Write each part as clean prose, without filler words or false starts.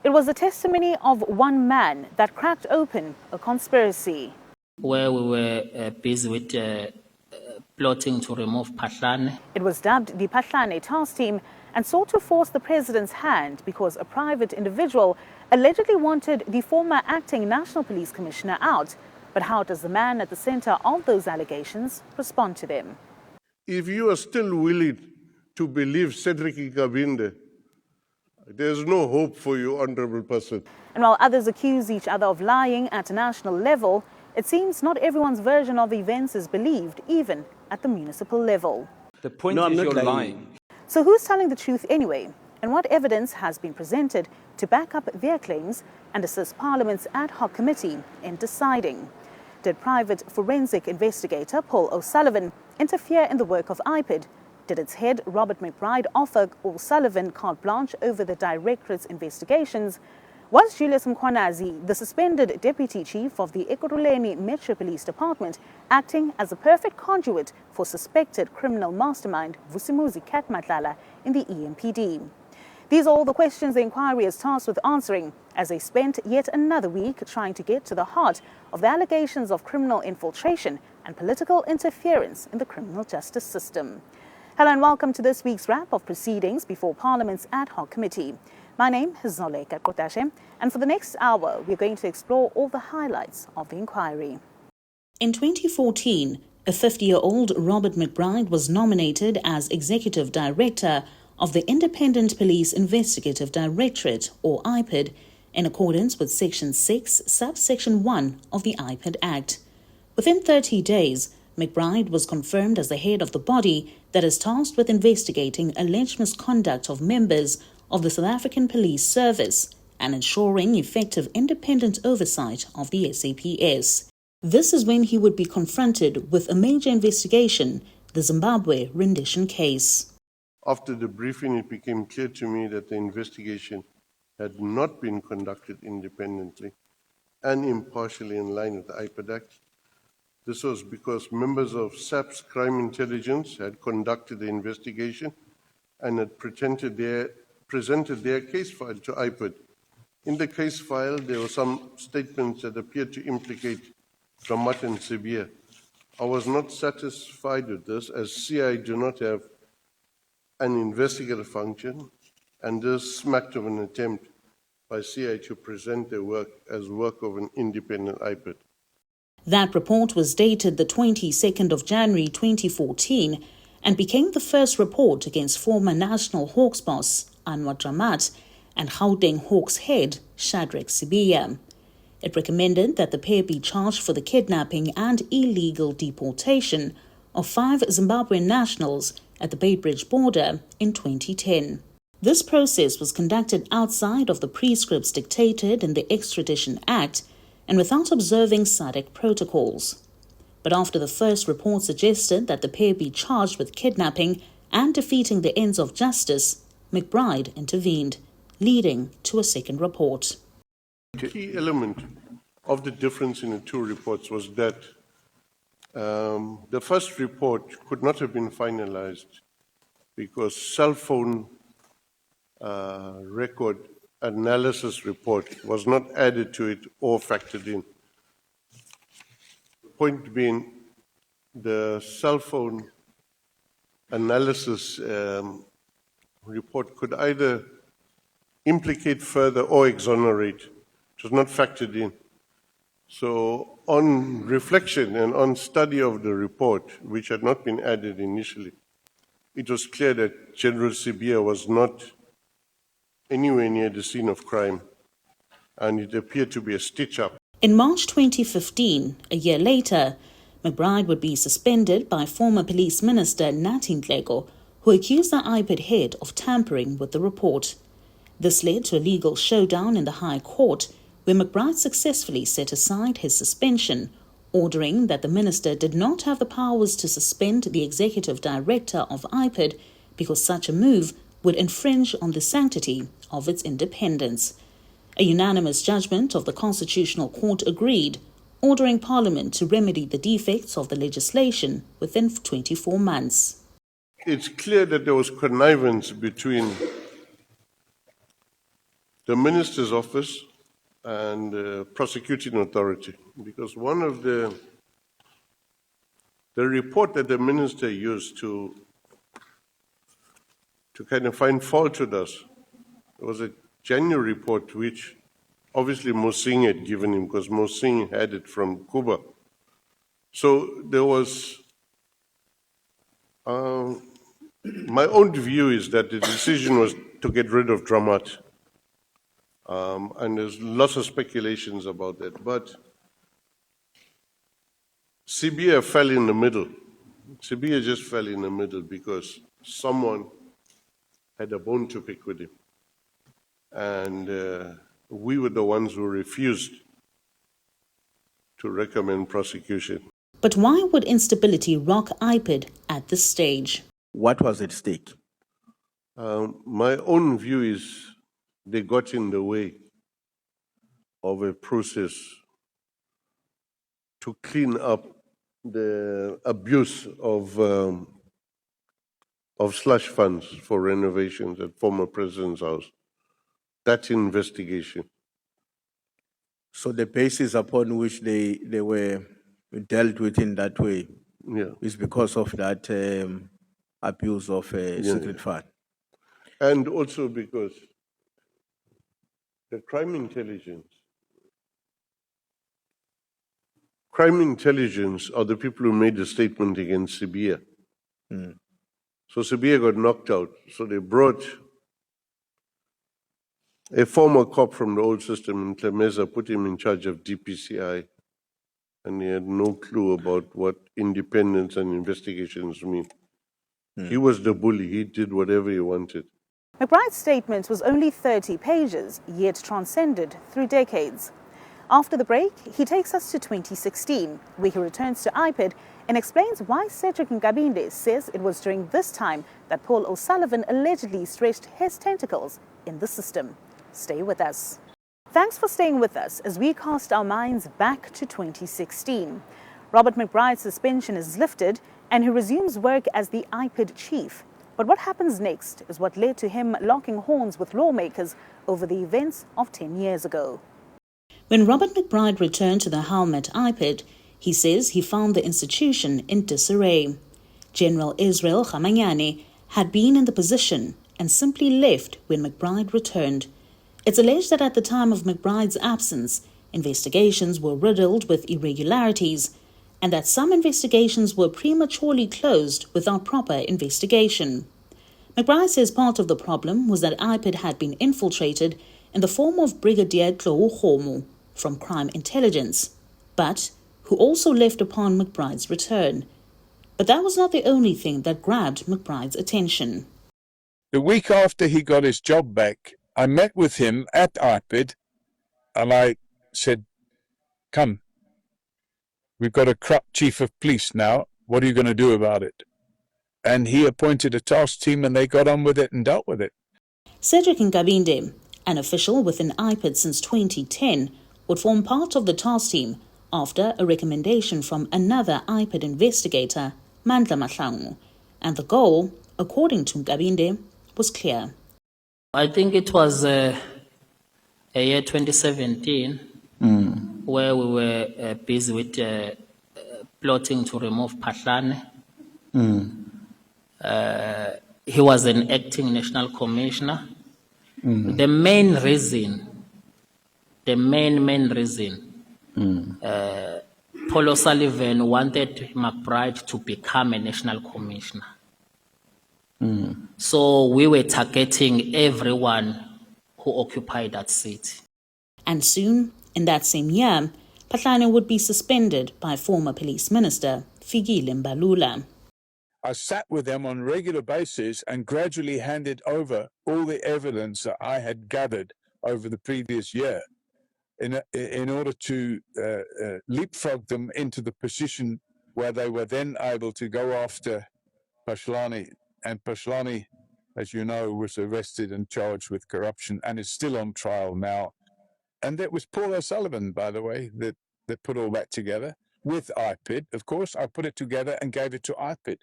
It was the testimony of one man that cracked open a conspiracy. Where we were busy with plotting to remove Phahlane. It was dubbed the Phahlane Task Team and sought to force the president's hand because a private individual allegedly wanted the former acting National Police Commissioner out. But how does the man at the center of those allegations respond to them? If you are still willing to believe Cedrick Nkabinde, there's no hope for you, honorable person. And while others accuse each other of lying at a national level, it seems not everyone's version of events is believed, even at the municipal level. The point is you're lying. So who's telling the truth anyway? And what evidence has been presented to back up their claims and assist Parliament's Ad-Hoc Committee in deciding? Did private forensic investigator Paul O'Sullivan interfere in the work of IPID? Did its head, Robert McBride, offer O'Sullivan carte blanche over the Directorate's investigations? Was Julius Mkhwanazi, the suspended deputy chief of the Ekurhuleni Metro Police Department, acting as a perfect conduit for suspected criminal mastermind Vusimuzi Cat Matlala in the EMPD? These are all the questions the inquiry is tasked with answering, as they spent yet another week trying to get to the heart of the allegations of criminal infiltration and political interference in the criminal justice system. Hello and welcome to this week's wrap of proceedings before Parliament's Ad-Hoc Committee. My name is Zoleka, Qodashe, and for the next hour, we're going to explore all the highlights of the inquiry. In 2014, a 50-year-old Robert McBride was nominated as Executive Director of the Independent Police Investigative Directorate, or IPID, in accordance with Section 6, Subsection 1 of the IPID Act. Within 30 days, McBride was confirmed as the head of the body that is tasked with investigating alleged misconduct of members of the South African Police Service and ensuring effective independent oversight of the SAPS. This is when he would be confronted with a major investigation, the Zimbabwe rendition case. After the briefing, it became clear to me that the investigation had not been conducted independently and impartially in line with the IPID Act. This was because members of SAP's crime intelligence had conducted the investigation and had presented their case file to IPID. In the case file, there were some statements that appeared to implicate Ramat and Sibia. I was not satisfied with this, as CI do not have an investigative function, and this smacked of an attempt by CI to present their work as work of an independent IPID. That report was dated the 22nd of January 2014 and became the first report against former National Hawks boss Anwar Ramat and Gauteng Hawks head Cedrick Nkabinde. It recommended that the pair be charged for the kidnapping and illegal deportation of 5 Zimbabwean nationals at the Beitbridge border in 2010. This process was conducted outside of the prescripts dictated in the Extradition Act and without observing SADC protocols. But after the first report suggested that the pair be charged with kidnapping and defeating the ends of justice, McBride intervened, leading to a second report. The key element of the difference in the two reports was that the first report could not have been finalized because cell phone record analysis report was not added to it or factored in. Point being, the cell phone analysis report could either implicate further or exonerate. It was not factored in. So on reflection and on study of the report, which had not been added initially, it was clear that General Sibia was not anywhere near the scene of crime, and it appeared to be a stitch-up. In March 2015, a year later, McBride would be suspended by former Police Minister Nhlanhla, who accused the IPID head of tampering with the report. This led to a legal showdown in the High Court, where McBride successfully set aside his suspension, ordering that the minister did not have the powers to suspend the executive director of IPID because such a move would infringe on the sanctity of its independence. A unanimous judgment of the Constitutional Court agreed, ordering Parliament to remedy the defects of the legislation within 24 months. It's clear that there was connivance between the Minister's Office and prosecuting authority, because one of the report that the Minister used to kind of find fault with us was a January report which obviously Mosing had given him, because Mosing had it from Cuba. So there was, my own view is that the decision was to get rid of Dramat. And there's lots of speculations about that. But Sibia fell in the middle. Sibia just fell in the middle because someone had a bone to pick with him. And we were the ones who refused to recommend prosecution. But why would instability rock IPID at this stage? What was at stake? My own view is they got in the way of a process to clean up the abuse of slush funds for renovations at former President's house. That investigation. So the basis upon which they were dealt with in that way is because of that abuse of secret fund. And also because the crime intelligence are the people who made the statement against Sibia. So Sibia got knocked out. So they brought a former cop from the old system, Nhlanhla, put him in charge of DPCI, and he had no clue about what independence and investigations mean. He was the bully. He did whatever he wanted. McBride's statement was only 30 pages, yet transcended through decades. After the break, he takes us to 2016, where he returns to IPID and explains why Cedrick Nkabinde says it was during this time that Paul O'Sullivan allegedly stretched his tentacles in the system. Stay with us. Thanks for staying with us as we cast our minds back to 2016. Robert McBride's suspension is lifted and he resumes work as the IPID chief. But what happens next is what led to him locking horns with lawmakers over the events of 10 years ago. When Robert McBride returned to the helm at IPID, he says he found the institution in disarray. General Israel Khamanyane had been in the position and simply left when McBride returned. It's alleged that at the time of McBride's absence, investigations were riddled with irregularities, and that some investigations were prematurely closed without proper investigation. McBride says part of the problem was that IPID had been infiltrated in the form of Brigadier Khomo from Crime Intelligence, but who also left upon McBride's return. But that was not the only thing that grabbed McBride's attention. The week after he got his job back, I met with him at IPID and I said, come, we've got a corrupt chief of police now. What are you going to do about it? And he appointed a task team and they got on with it and dealt with it. Cedrick Nkabinde, an official within IPID since 2010, would form part of the task team after a recommendation from another IPID investigator, Nhlanhla, and the goal, according to Nkabinde, was clear. I think it was a year 2017 where we were busy with plotting to remove Phahlane. He was an acting national commissioner. The main reason, Paul O'Sullivan wanted McBride to become a national commissioner. So we were targeting everyone who occupied that seat. And soon, in that same year, Phahlane would be suspended by former police minister Fikile Mbalula. I sat with them on a regular basis and gradually handed over all the evidence that I had gathered over the previous year in order to leapfrog them into the position where they were then able to go after Phahlane. And Phahlane, as you know, was arrested and charged with corruption and is still on trial now. And that was Paul O'Sullivan, by the way, that put all that together with IPID. Of course, I put it together and gave it to IPID.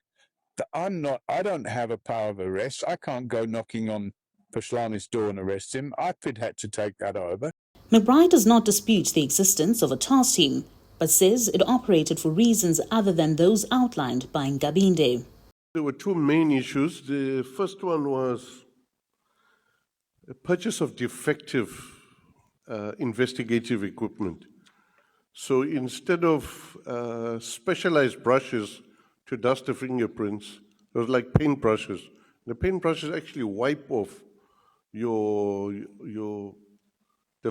I don't have a power of arrest. I can't go knocking on Phahlane's door and arrest him. IPID had to take that over. McBride does not dispute the existence of a task team, but says it operated for reasons other than those outlined by Nkabinde. There were two main issues. The first one was a purchase of defective investigative equipment. So instead of specialized brushes to dust the fingerprints, it was like paint brushes. The paint brushes actually wipe off the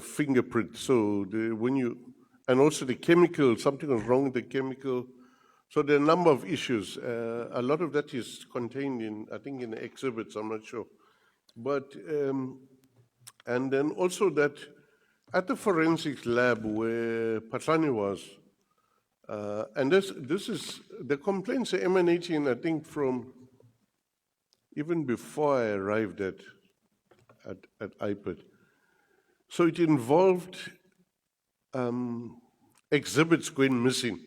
fingerprint. So and also the chemical, something was wrong with the chemical. So there are a number of issues. A lot of that is contained in, I think, in the exhibits, I'm not sure. But, and then also that at the forensics lab where Phahlane was, and this is, the complaints are emanating, I think, from even before I arrived at IPID. So it involved exhibits going missing,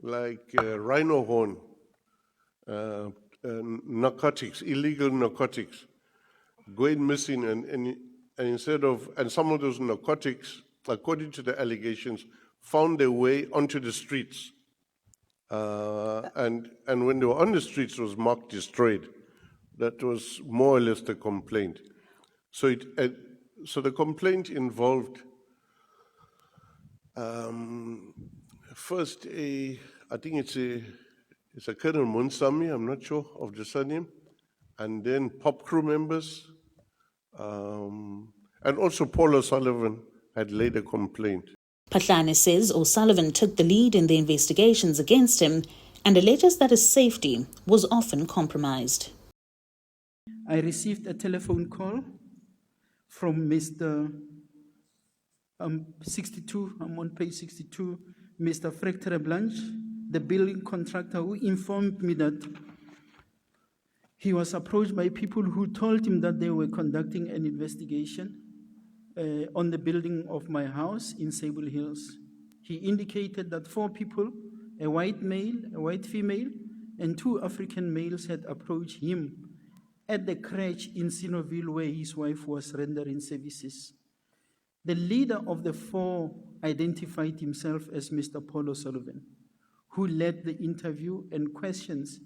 like rhino horn, narcotics, illegal narcotics, going missing, and instead of, and some of those narcotics, according to the allegations, found their way onto the streets. And when they were on the streets, it was marked destroyed. That was more or less the complaint. So so the complaint involved first I think it's a Colonel Monsami, I'm not sure of the surname, and then pop crew members, and also Paul O'Sullivan had laid a complaint. Phahlane says O'Sullivan took the lead in the investigations against him and alleges that his safety was often compromised. I received a telephone call from Mr. 62, I'm on page 62, Mr. Fractere Blanche, the building contractor, who informed me that he was approached by people who told him that they were conducting an investigation on the building of my house in Sable Hills. He indicated that 4 people, a white male, a white female, and 2 African males had approached him at the crèche in Sinoville where his wife was rendering services. The leader of the 4 identified himself as Mr. Paul O'Sullivan, who led the interview and questions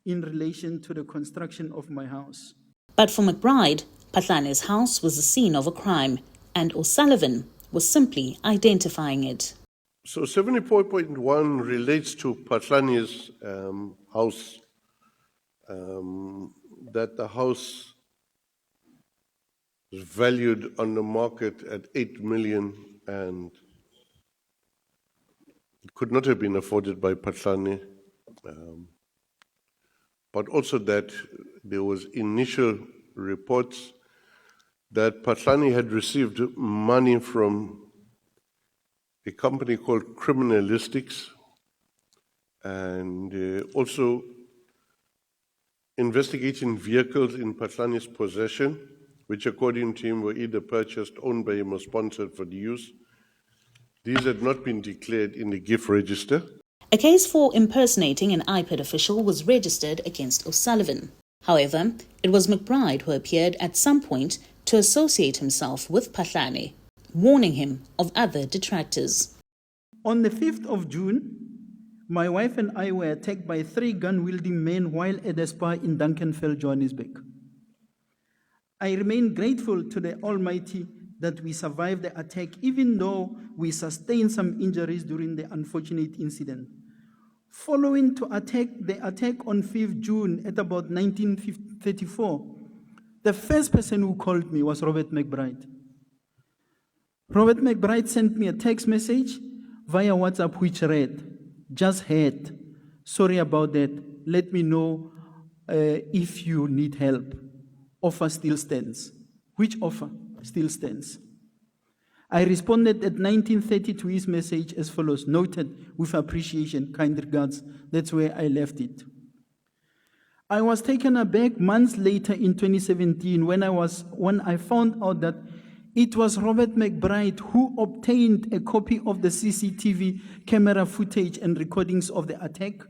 in relation to the construction of my house. But for McBride, Phahlane's house was the scene of a crime, and O'Sullivan was simply identifying it. So 74.1 relates to Phahlane's house, that the house was valued on the market at 8 million and it could not have been afforded by Phahlane, but also that there was initial reports that Phahlane had received money from a company called Criminalistics and also investigating vehicles in Phahlane's possession, which according to him were either purchased, owned by him, or sponsored for the use. These had not been declared in the gift register. A case for impersonating an IPID official was registered against O'Sullivan. However, it was McBride who appeared at some point to associate himself with Phahlane, warning him of other detractors. On the 5th of June, my wife and I were attacked by 3 gun-wielding men while at a spa in Duncanville, Johannesburg. I remain grateful to the Almighty that we survived the attack, even though we sustained some injuries during the unfortunate incident. Following the attack on 5th June at about 1934, the first person who called me was Robert McBride. Robert McBride sent me a text message via WhatsApp which read, "Just heard. Sorry about that. Let me know if you need help. Offer still stands." Which offer still stands? I responded at 19:30 to his message as follows: "Noted, with appreciation, kind regards." That's where I left it. I was taken aback months later in 2017 when I found out that it was Robert McBride who obtained a copy of the CCTV camera footage and recordings of the attack,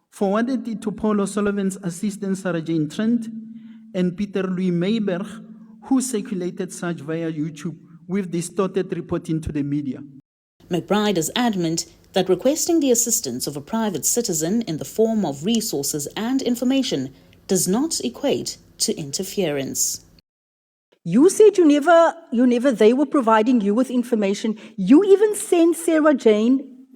forwarded it to Paul O'Sullivan's assistant Sarah Jane Trent, and Peter Louis Meyberg, who circulated such via YouTube with distorted reporting to the media. McBride is adamant that requesting the assistance of a private citizen in the form of resources and information does not equate to interference. You said they were providing you with information. You even sent Sarah Jane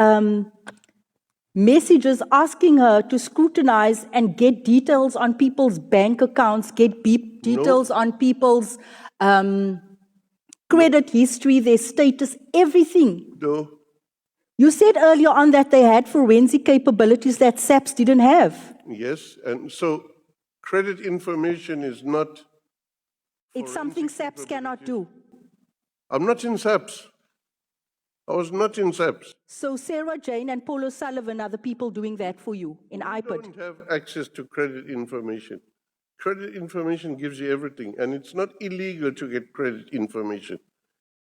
messages asking her to scrutinize and get details on people's bank accounts, get details on people's credit history, their status, everything. No. You said earlier on that they had forensic capabilities that SAPS didn't have. Yes, and so credit information is not... It's something SAPS cannot do. I'm not in SAPS. I was not in SAPS. So Sarah Jane and Paul O'Sullivan are the people doing that for you in IPID? You don't have access to credit information. Credit information gives you everything, and it's not illegal to get credit information.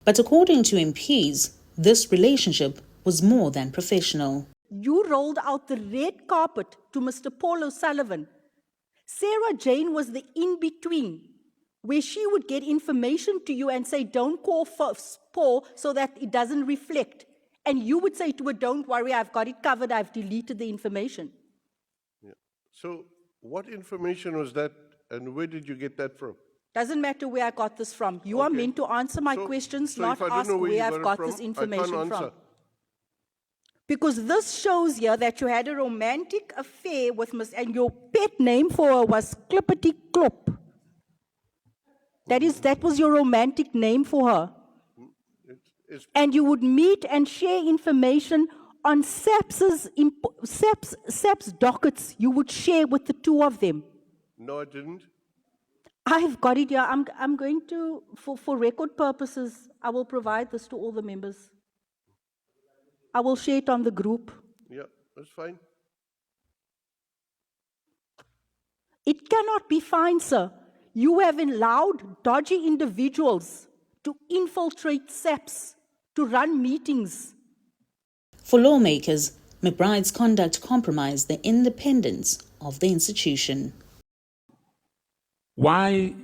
But according to MPs, this relationship was more than professional. You rolled out the red carpet to Mr. Paul O'Sullivan. Sarah Jane was the in-between, where she would get information to you and say, don't call Paul so that it doesn't reflect. And you would say to her, don't worry, I've got it covered, I've deleted the information. Yeah. So what information was that, and where did you get that from? Doesn't matter where I got this from. You are meant to answer my questions, not ask where I've got this information from. Because this shows here that you had a romantic affair with Miss, and your pet name for her was Klippity Klop. That was your romantic name for her. And you would meet and share information on SAPS dockets. You would share with the two of them. No, I didn't. I've got it here. I'm going to, for record purposes, I will provide this to all the members. I will share it on the group. Yeah, that's fine. It cannot be fine, sir. You have allowed dodgy individuals to infiltrate SAPS, to run meetings. For lawmakers, McBride's conduct compromised the independence of the institution. Why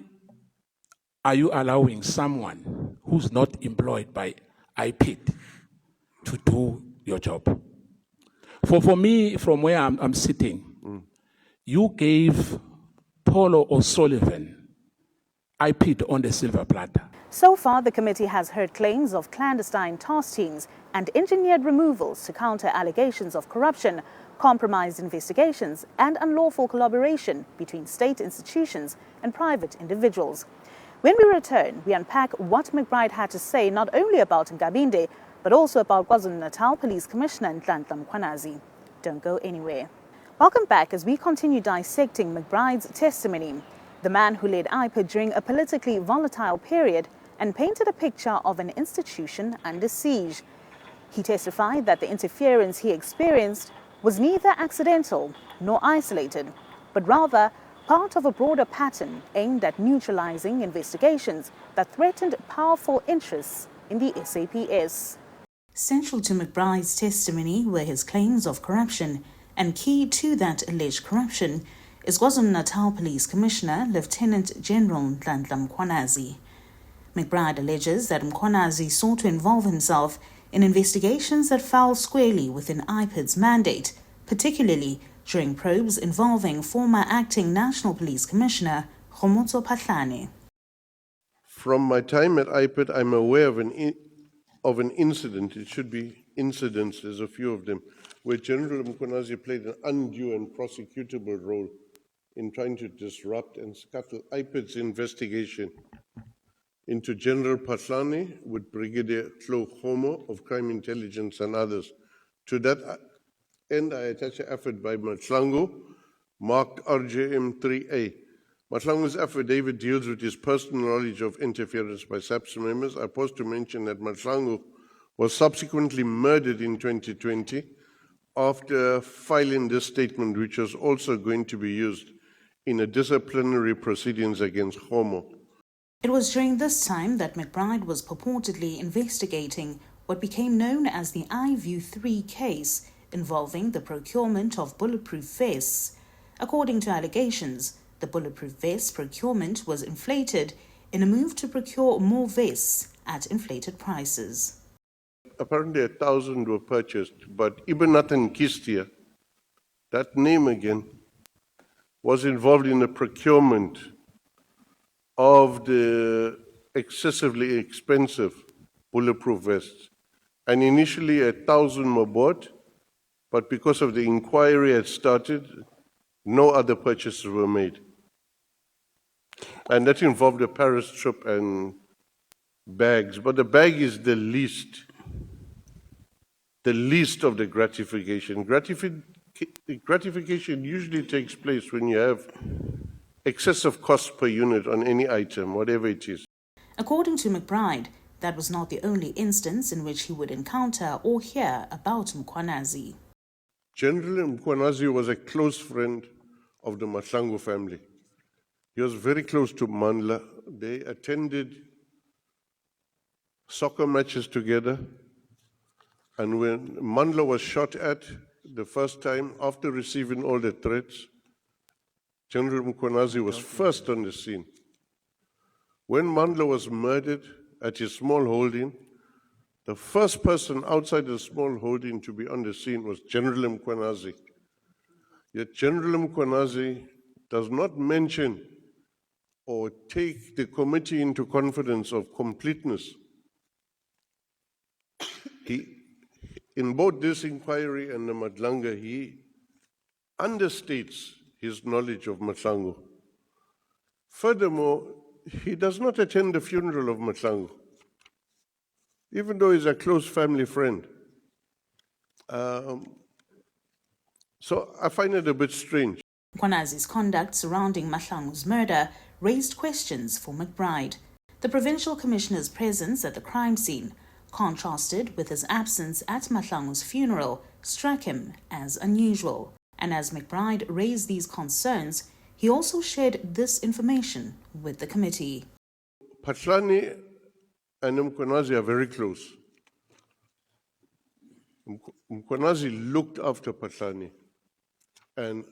are you allowing someone who's not employed by IPID to do your job? For me, from where I'm sitting, you gave Paulo O'Sullivan IPID on the silver platter. So far, the committee has heard claims of clandestine task teams and engineered removals to counter allegations of corruption, compromised investigations, and unlawful collaboration between state institutions and private individuals. When we return, we unpack what McBride had to say not only about Nkabinde, but also about KwaZulu-Natal Police Commissioner Nhlanhla Mkhwanazi. Don't go anywhere. Welcome back as we continue dissecting McBride's testimony, the man who led IPID during a politically volatile period and painted a picture of an institution under siege. He testified that the interference he experienced was neither accidental nor isolated, but rather part of a broader pattern aimed at neutralizing investigations that threatened powerful interests in the SAPS. Central to McBride's testimony were his claims of corruption, and key to that alleged corruption is KwaZulu-Natal Police Commissioner Lieutenant General Nhlanhla Mkhwanazi. McBride alleges that Mkhwanazi sought to involve himself in investigations that fell squarely within IPID's mandate, particularly during probes involving former acting National Police Commissioner Khomotso Phahlane. From my time at IPID, I'm aware of an incident, it should be incidents, there's a few of them, where General Mkhwanazi played an undue and prosecutable role in trying to disrupt and scuttle IPID's investigation into General Phahlane with Brigadier Khomotso of Crime Intelligence and others. To that end, I attach an effort by Matlala, marked RJM 3A. Matlanga's affidavit deals with his personal knowledge of interference by SAPS members. I pause to mention that Matlala was subsequently murdered in 2020 after filing this statement, which was also going to be used in a disciplinary proceedings against Khomotso. It was during this time that McBride was purportedly investigating what became known as the I-View 3 case involving the procurement of bulletproof vests. According to allegations, The bulletproof vest procurement was inflated in a move to procure more vests at inflated prices. Apparently 1,000 were purchased, but Ibn Kistia, that name again, was involved in the procurement of the excessively expensive bulletproof vests. And initially 1,000 were bought, but because of the inquiry had started, no other purchases were made. And that involved a Paris trip and bags. But the bag is the least of the gratification. Gratification usually takes place when you have excessive cost per unit on any item, whatever it is. According to McBride, that was not the only instance in which he would encounter or hear about Mkhwanazi. General Mkhwanazi was a close friend of the Matlala family. He was very close to Nhlanhla. They attended soccer matches together. And when Nhlanhla was shot at the first time, after receiving all the threats, General Mkhwanazi was first on the scene. When Nhlanhla was murdered at his small holding, the first person outside the small holding to be on the scene was General Mkhwanazi. Yet General Mkhwanazi does not mention or take the committee into confidence of completeness. In both this inquiry and the Matlala, he understates his knowledge of Matlala. Furthermore, he does not attend the funeral of Matlala, even though he's a close family friend. So I find it a bit strange. Mkhwanazi's conduct surrounding Matlala's murder raised questions for McBride. The provincial commissioner's presence at the crime scene, contrasted with his absence at Matlala's funeral, struck him as unusual. And as McBride raised these concerns, he also shared this information with the committee. Phahlane and Mkhwanazi are very close. Mkhwanazi looked after Phahlane, and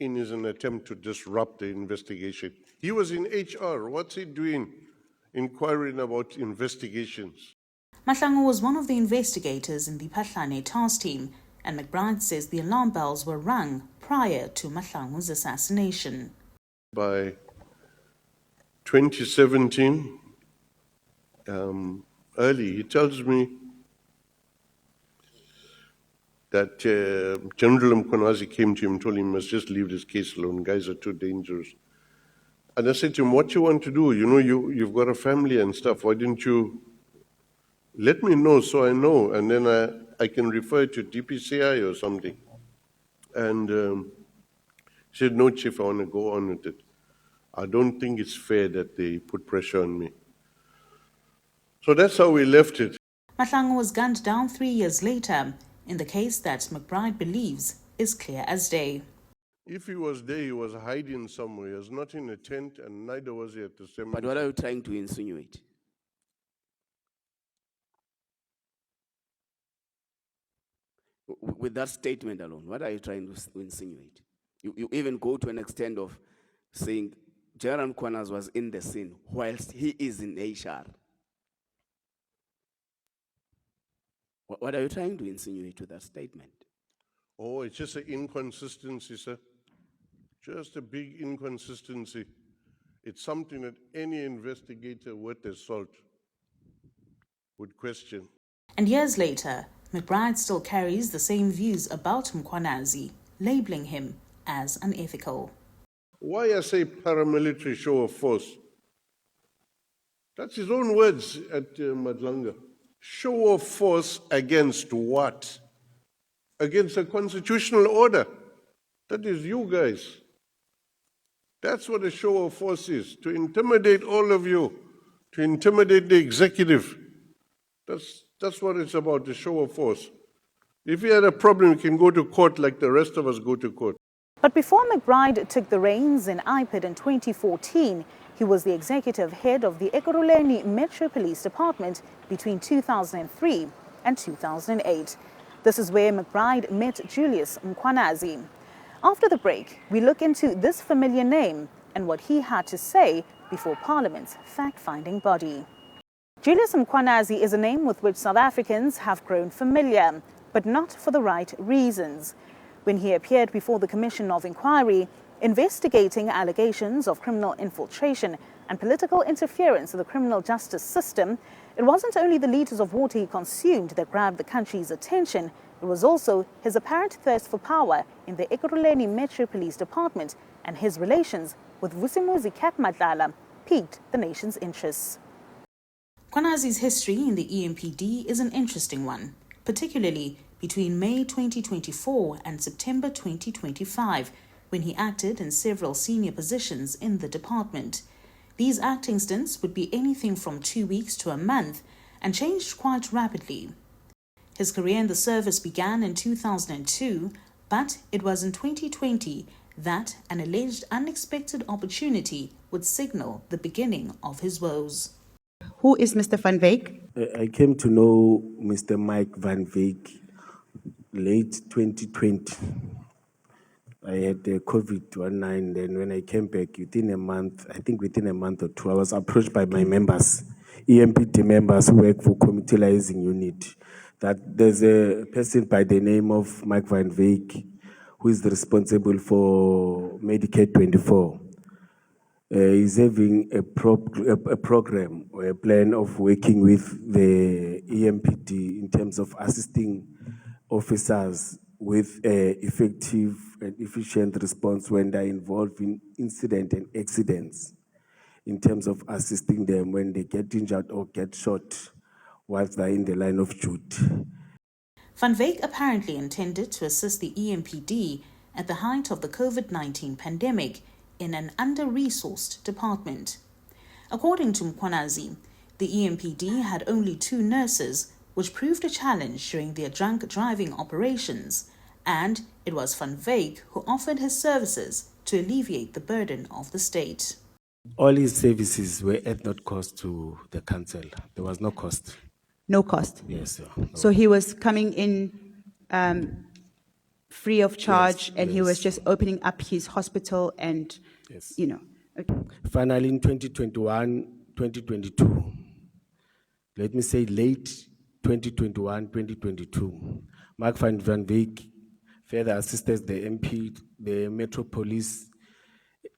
in an attempt to disrupt the investigation. He was in HR. What's he doing inquiring about investigations? Matlala was one of the investigators in the Phahlane Task Team, and McBride says the alarm bells were rung prior to Matlala's assassination. By 2017, early, he tells me that General Mkhwanazi came to him and told him he must just leave this case alone. Guys are too dangerous. And I said to him, what you want to do? You know, you've got a family and stuff. Why didn't you let me know so I know? And then I can refer to DPCI or something. And he said, no, Chief, I want to go on with it. I don't think it's fair that they put pressure on me. So that's how we left it. Matlala was gunned down 3 years later in the case that McBride believes is clear as day. If he was there, he was hiding somewhere. He was not in a tent, and neither was he at the cemetery. But what are you trying to insinuate? With that statement alone, what are you trying to insinuate? You even go to an extent of saying General Mkhwanazi was in the scene whilst he is in HR. What are you trying to insinuate with that statement? Oh, it's just an inconsistency, sir. Just a big inconsistency. It's something that any investigator worth their salt would question. And years later, McBride still carries the same views about Mkhwanazi, labeling him as unethical. Why I say paramilitary show of force? That's his own words at Matlala. Show of force against what? Against a constitutional order. That is you guys. That's what a show of force is, to intimidate all of you, to intimidate the executive. That's what it's about, the show of force. If you had a problem, you can go to court like the rest of us go to court. But before McBride took the reins in IPID in 2014, he was the executive head of the Ekurhuleni Metro Police Department between 2003 and 2008. This is where McBride met Julius Mkhwanazi. After the break, we look into this familiar name and what he had to say before Parliament's fact-finding body. Julius Mkhwanazi is a name with which South Africans have grown familiar, but not for the right reasons. When he appeared before the Commission of Inquiry, investigating allegations of criminal infiltration and political interference in the criminal justice system, it wasn't only the liters of water he consumed that grabbed the country's attention, it was also his apparent thirst for power in the Ekurhuleni Metro Police Department, and his relations with Vusimuzi Cat Matlala piqued the nation's interests. Mkhwanazi's history in the EMPD is an interesting one, particularly between May 2024 and September 2025, when he acted in several senior positions in the department. These acting stints would be anything from 2 weeks to a month and changed quite rapidly. His career in the service began in 2002, but it was in 2020 that an alleged unexpected opportunity would signal the beginning of his woes. Who is Mr. Van Wyk? I came to know Mr. Mike Van Wyk late 2020. I had COVID-19, then when I came back within a month, I think within a month or two, I was approached by my members, EMPD members who work for committeeizing unit, that there's a person by the name of Mike Van Wyk who is responsible for Medicare 24. He's having a program or a plan of working with the EMPD in terms of assisting officers with effective and efficient response when they're involved in incident and accidents, in terms of assisting them when they get injured or get shot whilst they're in the line of duty. Van Wyk apparently intended to assist the EMPD at the height of the COVID-19 pandemic in an under-resourced department. According to Mkhwanazi, the EMPD had only 2 nurses, which proved a challenge during their drunk driving operations, and it was Van Wyk who offered his services to alleviate the burden of the state. All his services were at no cost to the council. There was no cost. No cost? Yes, sir. So he was coming in free of charge, and he was just opening up his hospital and, you know. Okay. Finally, in 2021, 2022, let me say late 2021, 2022, Mark van Wyk further assisted the Metro Police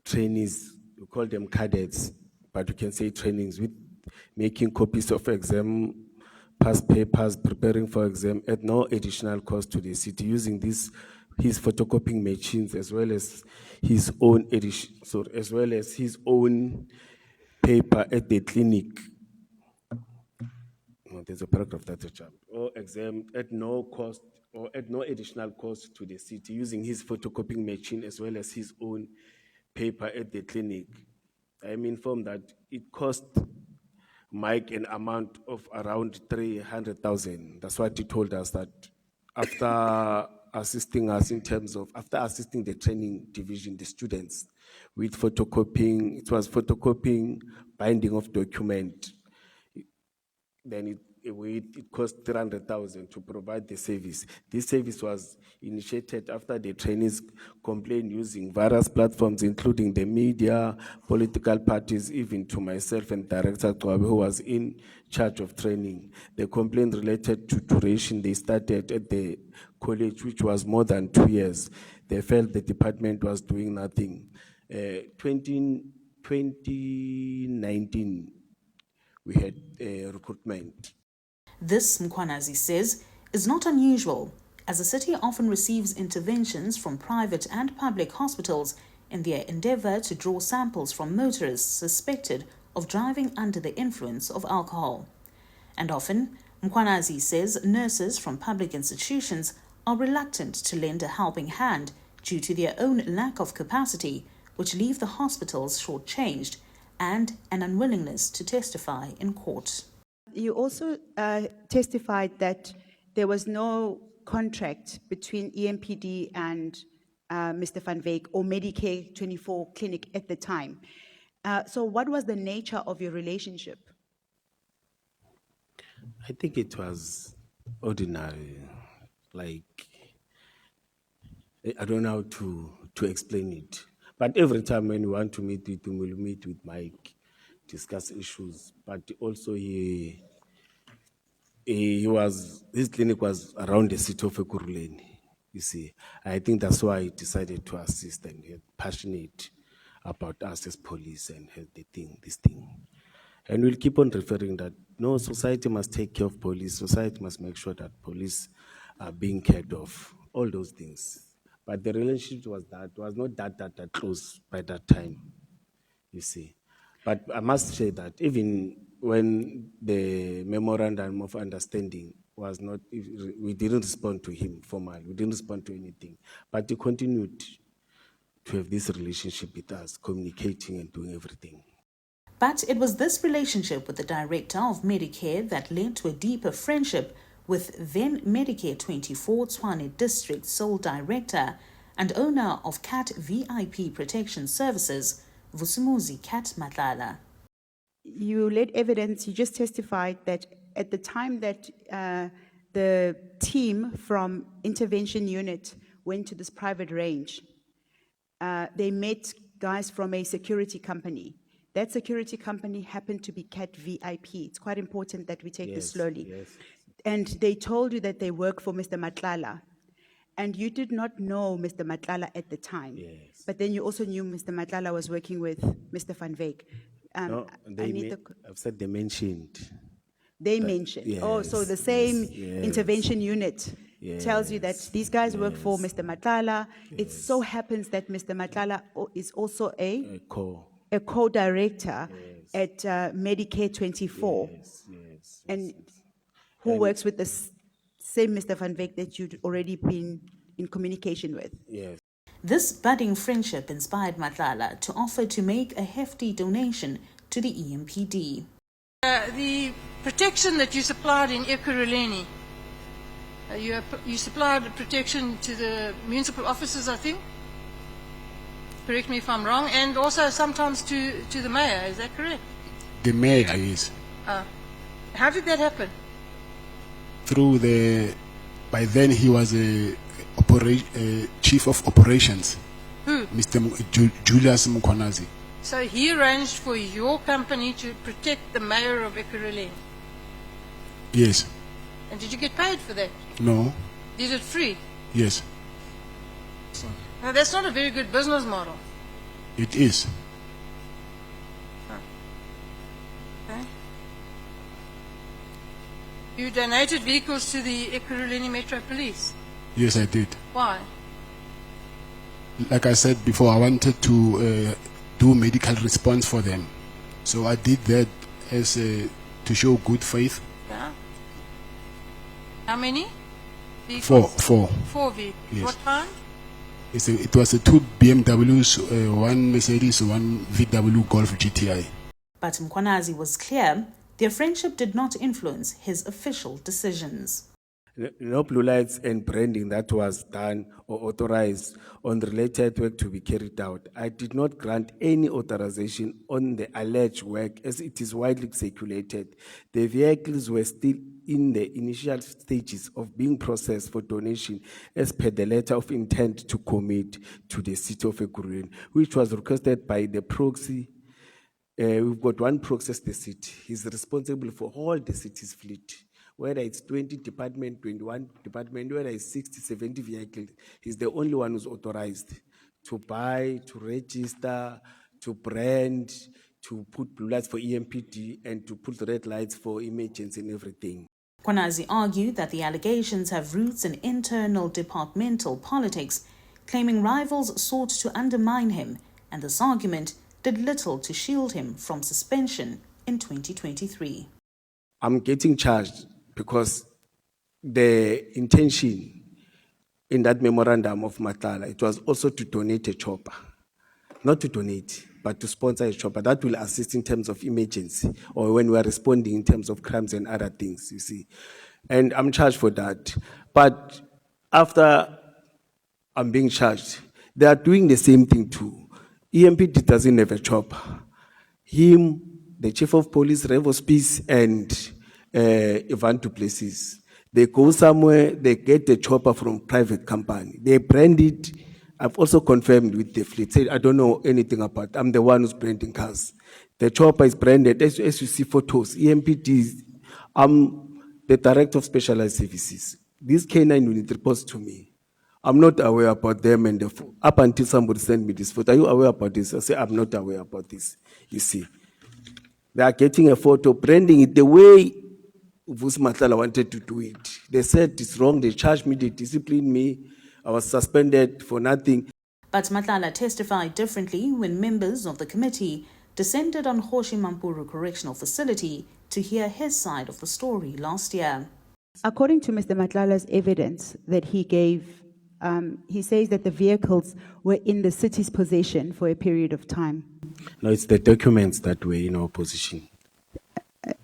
trainees, we call them cadets, but you can say trainings, with making copies of exam, past papers, preparing for exam at no additional cost to the city, using his photocopying machines as well as his own edition, as well as his own paper at the clinic. There's a paragraph that's a chap. Or exam at no cost or at no additional cost to the city, using his photocopying machine as well as his own paper at the clinic. I'm informed that it cost Mike an amount of around 300,000. That's what he told us, that after assisting us in terms of, after assisting the training division, the students, with photocopying, it was photocopying, binding of document, then it cost 300,000 to provide the service. This service was initiated after the trainees complained using various platforms, including the media, political parties, even to myself and Director Qodashe, who was in charge of training. The complaint related to duration. They started at the college, which was more than 2 years. They felt the department was doing nothing. 2019, we had recruitment. This, Mkhwanazi says, is not unusual, as the city often receives interventions from private and public hospitals in their endeavor to draw samples from motorists suspected of driving under the influence of alcohol. And often, Mkhwanazi says nurses from public institutions are reluctant to lend a helping hand due to their own lack of capacity, which leave the hospitals shortchanged, and an unwillingness to testify in court. You also testified that there was no contract between EMPD and Mr. Van Wyk or Medicare 24 clinic at the time. So what was the nature of your relationship? I think it was ordinary. Like, I don't know how to explain it. But every time when we want to meet with him, we'll meet with Mike, discuss issues. But also his clinic was around the city of Ekurhuleni. You see, I think that's why he decided to assist and he's passionate about us as police and this thing. And we'll keep on referring that, no, society must take care of police. Society must make sure that police are being cared of, all those things. But the relationship was not that close by that time, you see. But I must say that even when the memorandum of understanding was not, we didn't respond to him formally, we didn't respond to anything. But he continued to have this relationship with us, communicating and doing everything. But it was this relationship with the director of Medicare that led to a deeper friendship with then Medicare 24 Tshwane District sole director and owner of CAT VIP Protection Services, Vusumuzi Cat Matlala. You led evidence, you just testified that at the time that the team from intervention unit went to this private range, they met guys from a security company. That security company happened to be CAT VIP. It's quite important that we take this slowly. Yes. And they told you that they work for Mr. Matlala. And you did not know Mr. Matlala at the time. Yes. But then you also knew Mr. Matlala was working with Mr. Van Wyk. No, I've said they mentioned. They mentioned. Yes, oh, so the same yes. intervention unit tells you that these guys work for Mr. Matlala. It so happens that Mr. Matlala is also a co-director at Medicare 24. And who works with the same Mr. Van Wyk that you'd already been in communication with. Yes. This budding friendship inspired Matlala to offer to make a hefty donation to the EMPD. The protection that you supplied in Ekurhuleni, you supplied protection to the municipal officers, I think. Correct me if I'm wrong, and also sometimes to the mayor, is that correct? The mayor, yes. How did that happen? By then he was a chief of operations. Who? Mr. Julius Mkhwanazi. So he arranged for your company to protect the mayor of Ekurhuleni? Yes. And did you get paid for that? No. Did it free? Yes. Now that's not a very good business model. It is. Okay. You donated vehicles to the Ekurhuleni Metro Police? Yes, I did. Why? Like I said before, I wanted to do medical response for them. So I did that as to show good faith. Yeah. How many vehicles? Four. 4 vehicles. Yes. What kind? It was 2 BMWs, 1 Mercedes, 1 VW Golf GTI. But Mkhwanazi was clear their friendship did not influence his official decisions. No blue lights and branding that was done or authorized on related work to be carried out. I did not grant any authorization on the alleged work as it is widely circulated. The vehicles were still in the initial stages of being processed for donation as per the letter of intent to commit to the city of Ekurhuleni, which was requested by the proxy. We've got one proxy as the city. He's responsible for all the city's fleet. Whether it's 20 department, 21 department, whether it's 60, 70 vehicles, he's the only one who's authorized to buy, to register, to brand, to put blue lights for EMPD, and to put red lights for emergency and everything. Mkhwanazi argued that the allegations have roots in internal departmental politics, claiming rivals sought to undermine him, and this argument did little to shield him from suspension in 2023. I'm getting charged because the intention in that memorandum of Matlala, it was also to donate a chopper. Not to donate, but to sponsor a chopper that will assist in terms of emergency or when we are responding in terms of crimes and other things, you see. And I'm charged for that. But after I'm being charged, they are doing the same thing too. EMPD doesn't have a chopper. Him, the chief of police, Revo Peace, and Ivan du Plessis, they go somewhere, they get the chopper from private company. They brand it I've also confirmed with the fleet. Said I don't know anything about. I'm the one who's branding cars. The chopper is branded. As you see photos, EMPD. I'm the director of specialized services. This K9 unit reports to me. I'm not aware about them and up until somebody sent me this photo. Are you aware about this? I say I'm not aware about this. You see, they are getting a photo, branding it the way Matlala wanted to do it. They said it's wrong. They charged me. They disciplined me. I was suspended for nothing. But Matlala testified differently when members of the committee descended on Hoshi Mampuru Correctional Facility to hear his side of the story last year. According to Mr. Matlala's evidence that he gave, he says that the vehicles were in the city's possession for a period of time. No, it's the documents that were in our possession.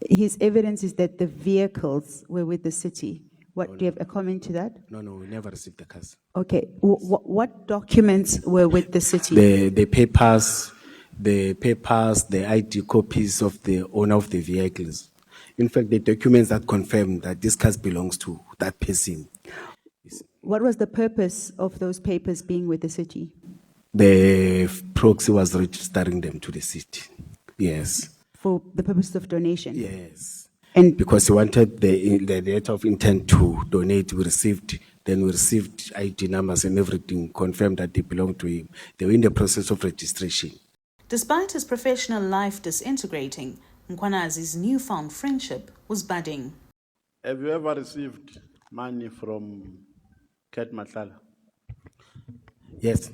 His evidence is that the vehicles were with the city. What, do you have a comment to that? No, we never received the cars. Okay. What documents were with the city? The papers, the ID copies of the owner of the vehicles. In fact, the documents that confirm that this car belongs to that person. What was the purpose of those papers being with the city? The proxy was registering them to the city. Yes. For the purpose of donation? Yes. And because he wanted the letter of intent to donate, we received ID numbers and everything, confirmed that they belong to him. They were in the process of registration. Despite his professional life disintegrating, Mkhwanazi's newfound friendship was budding. Have you ever received money from Kat Matlala? Yes.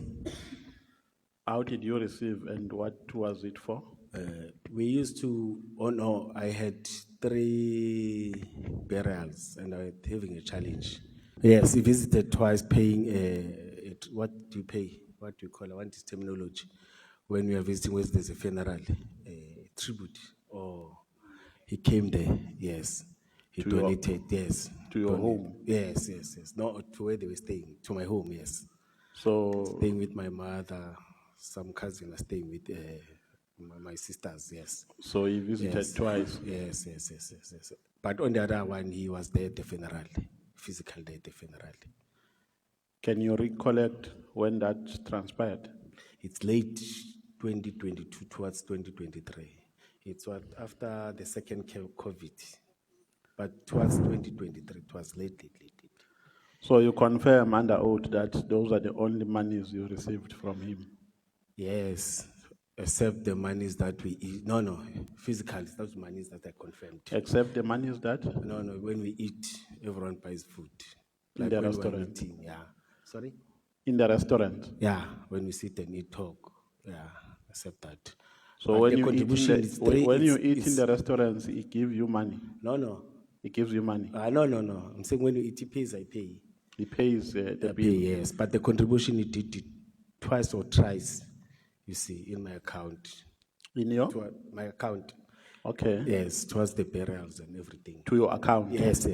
How did you receive and what was it for? We used to, I had 3 burials and I was having a challenge. Yes, he visited twice paying, what do you pay? What do you call it? I want this terminology. When we are visiting, where there's a funeral, a tribute, or he came there, yes. He donated, yes. To your home? Yes. Not to where they were staying, to my home, yes. So staying with my mother, some cousin are staying with my sisters, yes. So he visited twice? Yes. But on the other one, he was there at the funeral, physically there at the funeral. Can you recollect when that transpired? It's late 2022 towards 2023. It was after the second COVID, but towards 2023, it was late. So you confirm under oath that those are the only monies you received from him? Yes, except the monies that we eat. No, physically, those monies that I confirmed. Except the monies that? No, when we eat, everyone buys food. In the restaurant? Yeah. Sorry? In the restaurant? Yeah, when we sit and eat, talk. Yeah, except that. So when you eat in the restaurants, he gives you money? No. He gives you money? No. I'm saying when you eat, he pays, I pay. He pays the bill? Pay, yes, but the contribution he did it twice or thrice, you see, in my account. In your? My account. Okay. Yes, towards the burials and everything. To your account? Yes.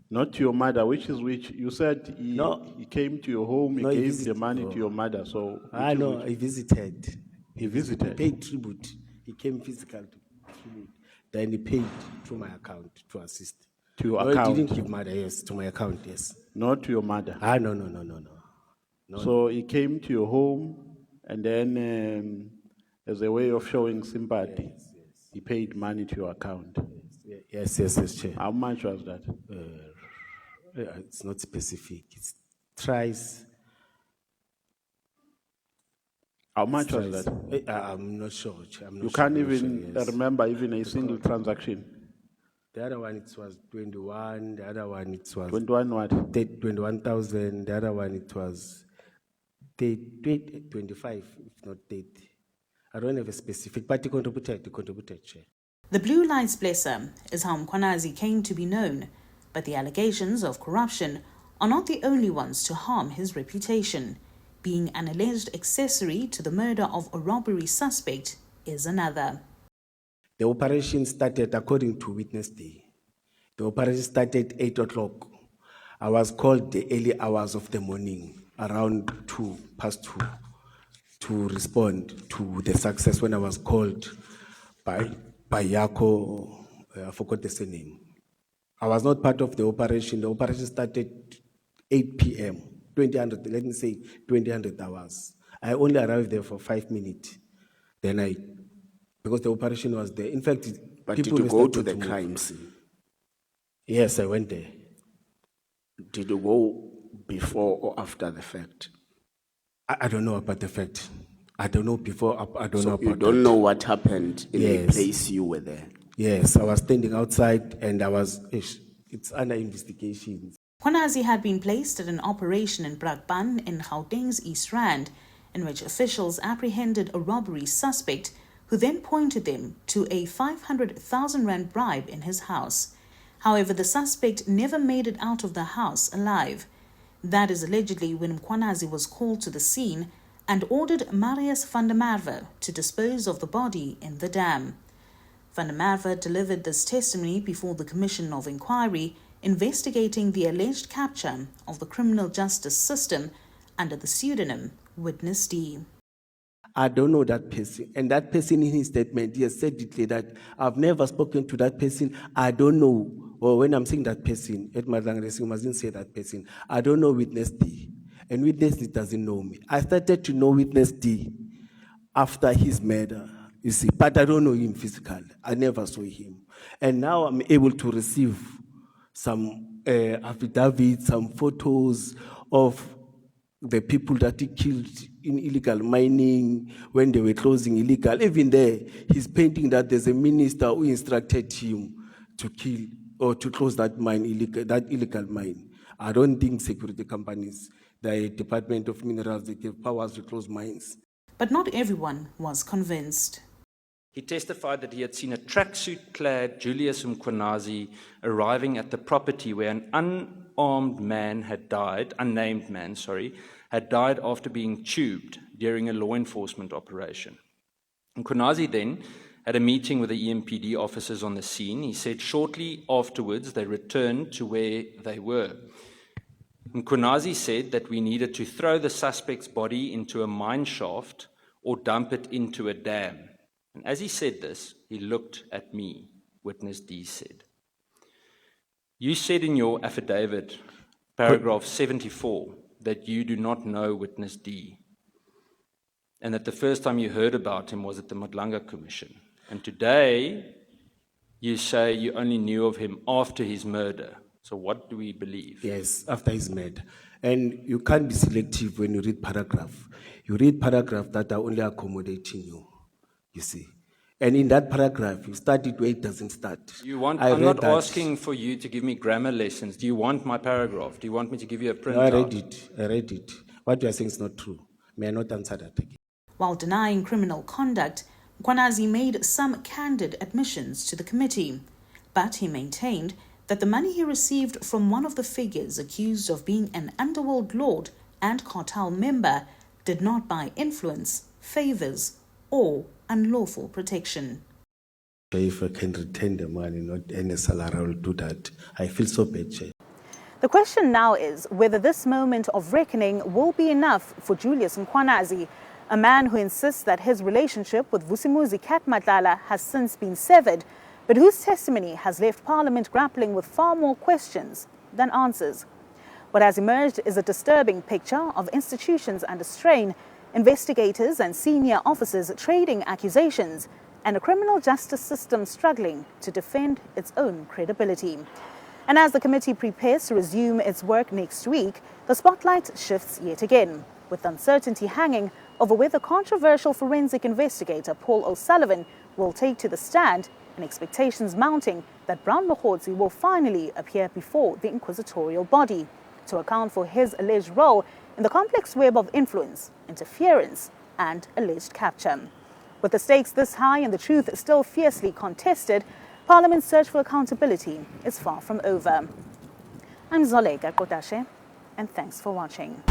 Not to your mother, which is which? You said he came to your home, he gave the money to your mother, so... No, he visited. He visited? He paid tribute. He came physical to tribute. Then he paid through my account to assist. To your account? He didn't give mother, yes, to my account, yes. Not to your mother? No. So he came to your home, and then as a way of showing sympathy, he paid money to your account? Yes, Chair. How much was that? It's not specific. It's thrice. How much was that? I'm not sure. You can't even remember even a single transaction? The other one, it was 21. The other one, it was... 21 what? 21,000. The other one, it was 25, if not 30. I don't have a specific, but he contributed, Chair. The Blue Lights Blesser is how Mkhwanazi came to be known, but the allegations of corruption are not the only ones to harm his reputation. Being an alleged accessory to the murder of a robbery suspect is another. The operation started according to Witness Day. The operation started 8 o'clock. I was called the early hours of the morning, around 2:02, to respond to the success when I was called by Yako, I forgot the surname. I was not part of the operation. The operation started 8 p.m. let me say 200 hours. I only arrived there for 5 minutes. Then because the operation was there. In fact, but did you go to the crime scene? Yes, I went there. Did you go before or after the fact? I don't know about the fact. I don't know before, I don't know about you don't know what happened in the place you were there? Yes, I was standing outside and it's under investigation. Mkhwanazi had been placed at an operation in Brakpan in Gauteng's East Rand, in which officials apprehended a robbery suspect who then pointed them to a 500,000 rand bribe in his house. However, the suspect never made it out of the house alive. That is allegedly when Mkhwanazi was called to the scene and ordered Marius van der Merwe to dispose of the body in the dam. Van der Merwe delivered this testimony before the Commission of Inquiry investigating the alleged capture of the criminal justice system under the pseudonym Witness D. I don't know that person. And that person in his statement, he has said it that I've never spoken to that person. I don't know. Or when I'm saying that person, Ed Matlala mustn't say that person. I don't know Witness D. And Witness D doesn't know me. I started to know Witness D after his murder, you see, but I don't know him physically. I never saw him. And now I'm able to receive some affidavits, some photos of the people that he killed in illegal mining when they were closing illegal. Even there, he's painting that there's a minister who instructed him to kill or to close that illegal mine. I don't think security companies, the Department of Minerals, they give powers to close mines. But not everyone was convinced. He testified that he had seen a tracksuit-clad Julius Mkhwanazi arriving at the property where an unnamed man had died after being tubed during a law enforcement operation. Mkhwanazi then had a meeting with the EMPD officers on the scene. He said shortly afterwards they returned to where they were. Mkhwanazi said that we needed to throw the suspect's body into a mine shaft or dump it into a dam. And as he said this, he looked at me, Witness D said. You said in your affidavit, paragraph 74, that you do not know Witness D, and that the first time you heard about him was at the Matlala Commission. And today, you say you only knew of him after his murder. So what do we believe? Yes, after his murder. And you can't be selective when you read paragraph. You read paragraph that are only accommodating you see. And in that paragraph, you start it where it doesn't start. I'm not asking for you to give me grammar lessons. Do you want my paragraph? Do you want me to give you a printout? No, I read it. What you are saying is not true. May I not answer that again? While denying criminal conduct, Mkhwanazi made some candid admissions to the committee, but he maintained that the money he received from one of the figures accused of being an underworld lord and cartel member did not buy influence, favors, or unlawful protection. If I can retain the money, not any salary, I will do that. I feel so bad. The question now is whether this moment of reckoning will be enough for Julius Mkhwanazi, a man who insists that his relationship with Vusimuzi Cat Matlala has since been severed, but whose testimony has left Parliament grappling with far more questions than answers. What has emerged is a disturbing picture of institutions under strain, investigators and senior officers trading accusations, and a criminal justice system struggling to defend its own credibility. And as the committee prepares to resume its work next week, the spotlight shifts yet again, with uncertainty hanging over whether controversial forensic investigator Paul O'Sullivan will take to the stand and expectations mounting that Brown Mkhwanazi will finally appear before the inquisitorial body to account for his alleged role in the complex web of influence, interference, and alleged capture. With the stakes this high and the truth still fiercely contested, Parliament's search for accountability is far from over. I'm Zoleka, Qodashe, and thanks for watching.